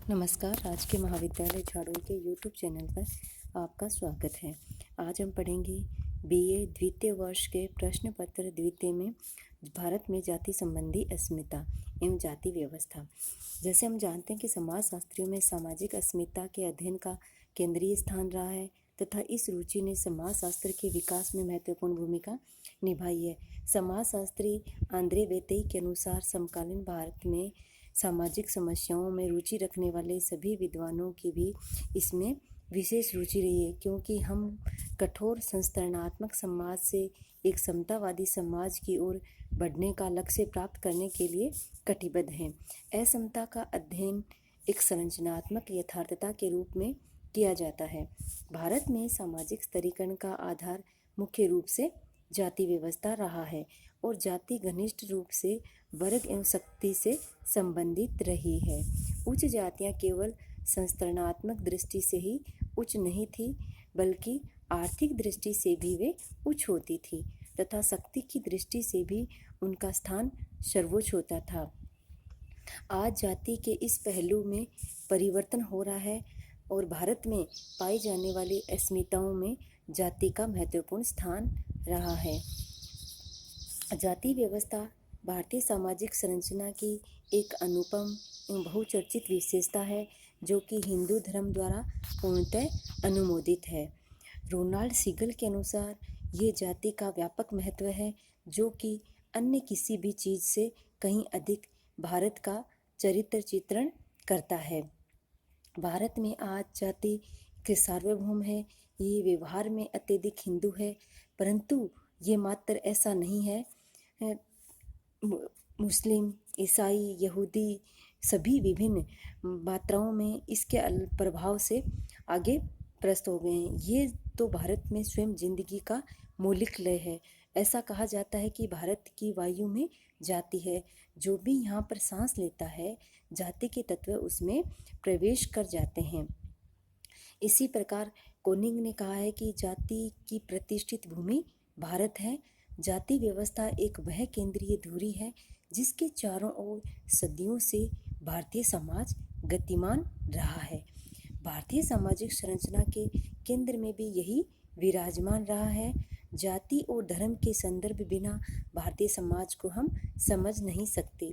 नमस्कार। राजकीय महाविद्यालय झाड़ू के यूट्यूब चैनल पर आपका स्वागत है। आज हम पढ़ेंगे बीए द्वितीय वर्ष के प्रश्न पत्र द्वितीय में भारत में जाति संबंधी अस्मिता एवं जाति व्यवस्था। जैसे हम जानते हैं कि समाजशास्त्रियों में सामाजिक अस्मिता के अध्ययन का केंद्रीय स्थान रहा है तथा इस रुचि ने समाजशास्त्र के विकास में महत्वपूर्ण भूमिका निभाई है। समाजशास्त्री आंद्रे वेतेई के अनुसार समकालीन भारत में सामाजिक समस्याओं में रुचि रखने वाले सभी विद्वानों की भी इसमें विशेष रुचि रही है, क्योंकि हम कठोर संस्करणात्मक समाज से एक समतावादी समाज की ओर बढ़ने का लक्ष्य प्राप्त करने के लिए कटिबद्ध हैं। असमता का अध्ययन एक संरचनात्मक यथार्थता के रूप में किया जाता है। भारत में सामाजिक स्तरीकरण का आधार मुख्य रूप से जाति व्यवस्था रहा है और जाति घनिष्ठ रूप से वर्ग एवं शक्ति से संबंधित रही है। उच्च जातियां केवल संस्करणात्मक दृष्टि से ही उच्च नहीं थी, बल्कि आर्थिक दृष्टि से भी वे उच्च होती थी तथा शक्ति की दृष्टि से भी उनका स्थान सर्वोच्च होता था। आज जाति के इस पहलू में परिवर्तन हो रहा है और भारत में पाई जाने वाली अस्मिताओं में जाति का महत्वपूर्ण स्थान रहा है। जाति व्यवस्था भारतीय सामाजिक संरचना की एक अनुपम एवं बहुचर्चित विशेषता है, जो कि हिंदू धर्म द्वारा पूर्णतः अनुमोदित है। रोनाल्ड सीगल के अनुसार ये जाति का व्यापक महत्व है, जो कि अन्य किसी भी चीज़ से कहीं अधिक भारत का चरित्र चित्रण करता है। भारत में आज जाति के सार्वभौम है। ये व्यवहार में अत्यधिक हिंदू है, परंतु ये मात्र ऐसा नहीं है। मुस्लिम, ईसाई, यहूदी सभी विभिन्न मात्राओं में इसके प्रभाव से आगे प्रस्त हो गए हैं। ये तो भारत में स्वयं जिंदगी का मौलिक लय है। ऐसा कहा जाता है कि भारत की वायु में जाति है। जो भी यहाँ पर सांस लेता है, जाति के तत्व उसमें प्रवेश कर जाते हैं। इसी प्रकार कोनिंग ने कहा है कि जाति की प्रतिष्ठित भूमि भारत है। जाति व्यवस्था एक वह केंद्रीय धुरी है जिसके चारों ओर सदियों से भारतीय समाज गतिमान रहा है। भारतीय सामाजिक संरचना के केंद्र में भी यही विराजमान रहा है। जाति और धर्म के संदर्भ बिना भारतीय समाज को हम समझ नहीं सकते।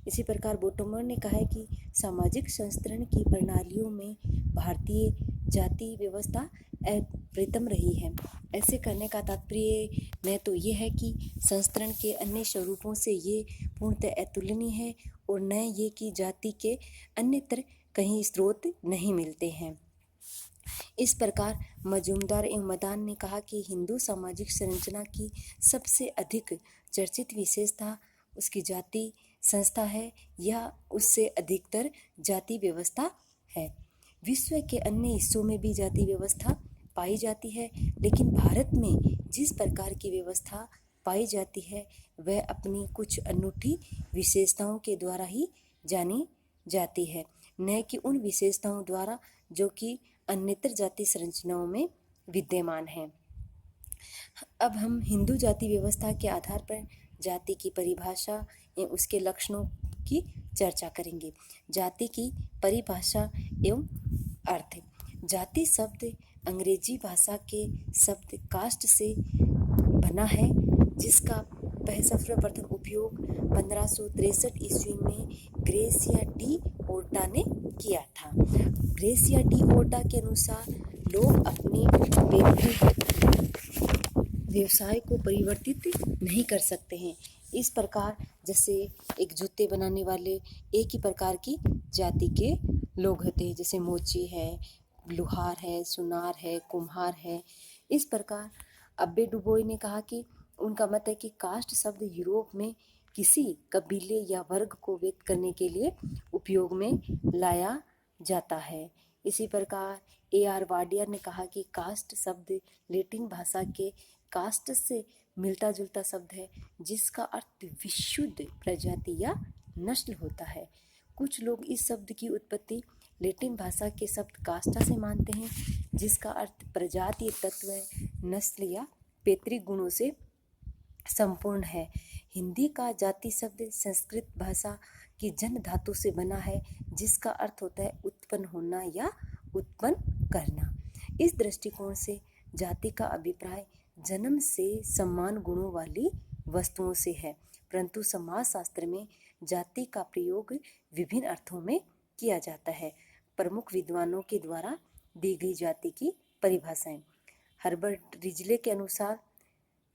इसी प्रकार बोटोमर ने कहा है कि सामाजिक संस्करण की प्रणालियों में भारतीय जाति व्यवस्था अप्रतिम रही है। ऐसे करने का तात्पर्य न तो ये है कि संस्करण के अन्य स्वरूपों से ये पूर्णतः अतुलनीय है और न ये कि जाति के अन्यत्र कहीं स्रोत नहीं मिलते हैं। इस प्रकार मजूमदार एवं मदान ने कहा कि हिंदू सामाजिक संरचना की सबसे अधिक चर्चित विशेषता उसकी जाति संस्था है या उससे अधिकतर जाति व्यवस्था है। विश्व के अन्य हिस्सों में भी जाति व्यवस्था पाई जाती है, लेकिन भारत में जिस प्रकार की व्यवस्था पाई जाती है वह अपनी कुछ अनूठी विशेषताओं के द्वारा ही जानी जाती है, न कि उन विशेषताओं द्वारा जो कि अन्यत्र जाति संरचनाओं में विद्यमान है। अब हम हिंदू जाति व्यवस्था के आधार पर जाति की परिभाषा एवं उसके लक्षणों की चर्चा करेंगे। जाति की परिभाषा एवं अर्थ। जाति शब्द अंग्रेजी भाषा के शब्द कास्ट से बना है, जिसका सर्वप्रथम उपयोग 1563 ईस्वी में ग्रेसिया डी ओर्टा ने किया था। ग्रेसिया डी ओर्टा के अनुसार लोग अपने व्यक्तिगत व्यवसाय को परिवर्तित नहीं कर सकते हैं। इस प्रकार जैसे एक जूते बनाने वाले एक ही प्रकार की जाति के लोग होते हैं, जैसे मोची है, लुहार है, सुनार है, कुम्हार है। इस प्रकार अब्बे डुबोई ने कहा कि उनका मत है कि कास्ट शब्द यूरोप में किसी कबीले या वर्ग को व्यक्त करने के लिए उपयोग में लाया जाता है। इसी प्रकार A.R. वाडियर ने कहा कि कास्ट शब्द लैटिन भाषा के कास्ट से मिलता जुलता शब्द है, जिसका अर्थ विशुद्ध प्रजाति या नस्ल होता है। कुछ लोग इस शब्द की उत्पत्ति लैटिन भाषा के शब्द कास्टा से मानते हैं, जिसका अर्थ प्रजातीय तत्व, नस्ल या पैतृक गुणों से संपूर्ण है। हिंदी का जाति शब्द संस्कृत भाषा की जन धातु से बना है, जिसका अर्थ होता है उत्पन्न होना या उत्पन्न करना। इस दृष्टिकोण से जाति का अभिप्राय जन्म से समान गुणों वाली वस्तुओं से है, परंतु समाजशास्त्र में जाति का प्रयोग विभिन्न अर्थों में किया जाता है। प्रमुख विद्वानों के द्वारा दी गई जाति की परिभाषाएं। हर्बर्ट रिजले के अनुसार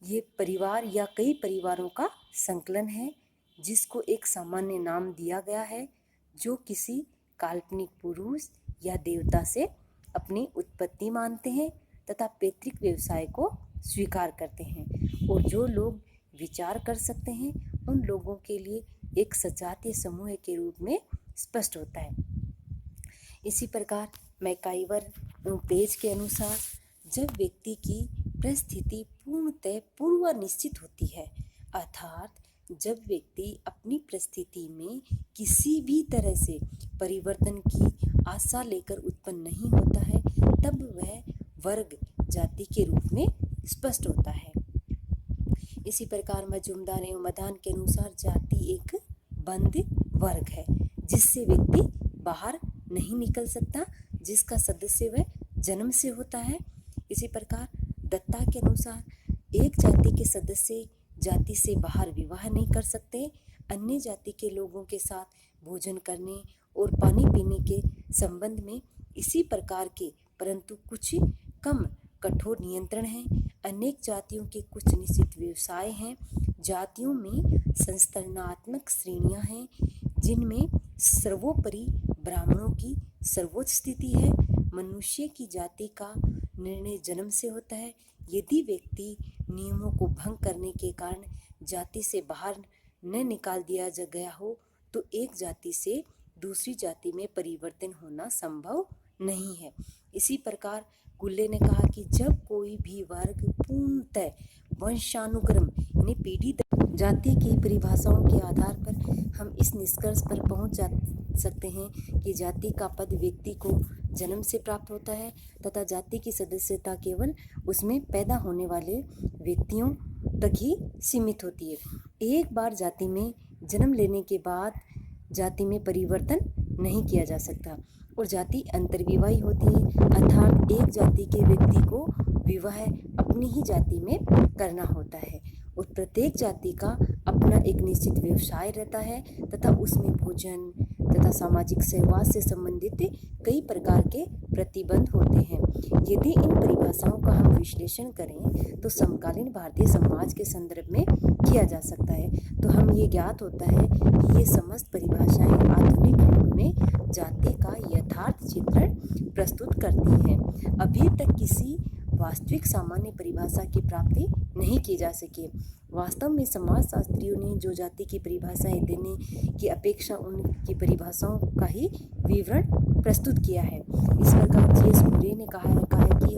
ये परिवार या कई परिवारों का संकलन है जिसको एक सामान्य नाम दिया गया है, जो किसी काल्पनिक पुरुष या देवता से अपनी उत्पत्ति मानते हैं तथा पैतृक व्यवसाय को स्वीकार करते हैं, और जो लोग विचार कर सकते हैं उन लोगों के लिए एक सजातीय समूह के रूप में स्पष्ट होता है। इसी प्रकार मैकाइवर पेज के अनुसार जब व्यक्ति की परिस्थिति पूर्णतः पूर्व निश्चित होती है, अर्थात जब व्यक्ति अपनी परिस्थिति में किसी भी तरह से परिवर्तन की आशा लेकर उत्पन्न नहीं होता है, तब वह वर्ग जाति के रूप में स्पष्ट होता है। इसी प्रकार मजूमदार एवं मदान के अनुसार जाति एक बंद वर्ग है जिससे व्यक्ति बाहर नहीं निकल सकता, जिसका सदस्य वह जन्म से होता है। इसी प्रकार दत्ता के अनुसार एक जाति के सदस्य जाति से बाहर विवाह नहीं कर सकते, अन्य जाति के लोगों के साथ भोजन करने और पानी पीने के संबंध में इसी प्रकार के परंतु कुछ कम कठोर नियंत्रण हैं। अनेक जातियों के कुछ निश्चित व्यवसाय हैं। जातियों में संस्थानात्मक श्रेणियां हैं जिनमें सर्वोपरि ब्राह्मणों की सर्वोच्च स्थिति है। मनुष्य की जाति का निर्णय जन्म से होता है। यदि व्यक्ति नियमों को भंग करने के कारण जाति से बाहर न निकाल दिया गया हो तो एक जाति से दूसरी जाति में परिवर्तन होना संभव नहीं है। इसी प्रकार गुल्ले ने कहा कि जब कोई भी वर्ग पूर्णतः वंशानुक्रम यानी पीढ़ी जाति की परिभाषाओं के आधार पर हम इस निष्कर्ष पर पहुंच जा सकते हैं कि जाति का पद व्यक्ति को जन्म से प्राप्त होता है तथा जाति की सदस्यता केवल उसमें पैदा होने वाले व्यक्तियों तक ही सीमित होती है। एक बार जाति में जन्म लेने के बाद जाति में परिवर्तन नहीं किया जा सकता और जाति अंतर्विवाही होती है, अर्थात एक जाति के व्यक्ति को विवाह अपनी ही जाति में करना होता है और प्रत्येक जाति का अपना एक निश्चित व्यवसाय रहता है तथा उसमें भोजन तथा सामाजिक सहवास से संबंधित कई प्रकार के प्रतिबंध होते हैं। यदि इन परिभाषाओं का हम विश्लेषण करें तो समकालीन भारतीय समाज के संदर्भ में किया जा सकता है, तो हम ये ज्ञात होता है कि ये समस्त परिभाषाएं आधुनिक युग में जाति का यथार्थ चित्रण प्रस्तुत करती हैं। अभी तक किसी वास्तविक सामान्य परिभाषा की प्राप्ति नहीं की जा सकी। वास्तव में समाजशास्त्रियों ने जो जाति की परिभाषाएं देने की अपेक्षा उनकी परिभाषाओं का ही विवरण प्रस्तुत किया है। इस प्रकार जी.एस. मुरे ने कहा है कि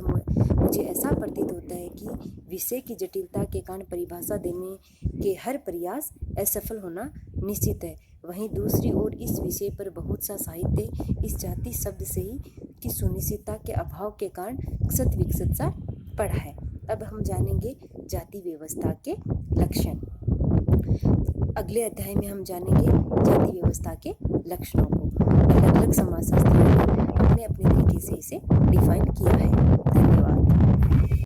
मुझे ऐसा प्रतीत होता है कि विषय की जटिलता के कारण परिभाषा देने के हर प्रयास असफल होना निश्चित है। वहीं दूसरी ओर इस विषय पर बहुत सा साहित्य इस जाति शब्द से ही की सुनिश्चितता के अभाव के कारण क्षत विक्षत सा पड़ा है। अब हम जानेंगे जाति व्यवस्था के लक्षण। अगले अध्याय में हम जानेंगे जाति व्यवस्था के लक्षणों को। अलग अलग समाजशास्त्रियों ने अपने अपने तरीके से इसे डिफाइन किया है। धन्यवाद।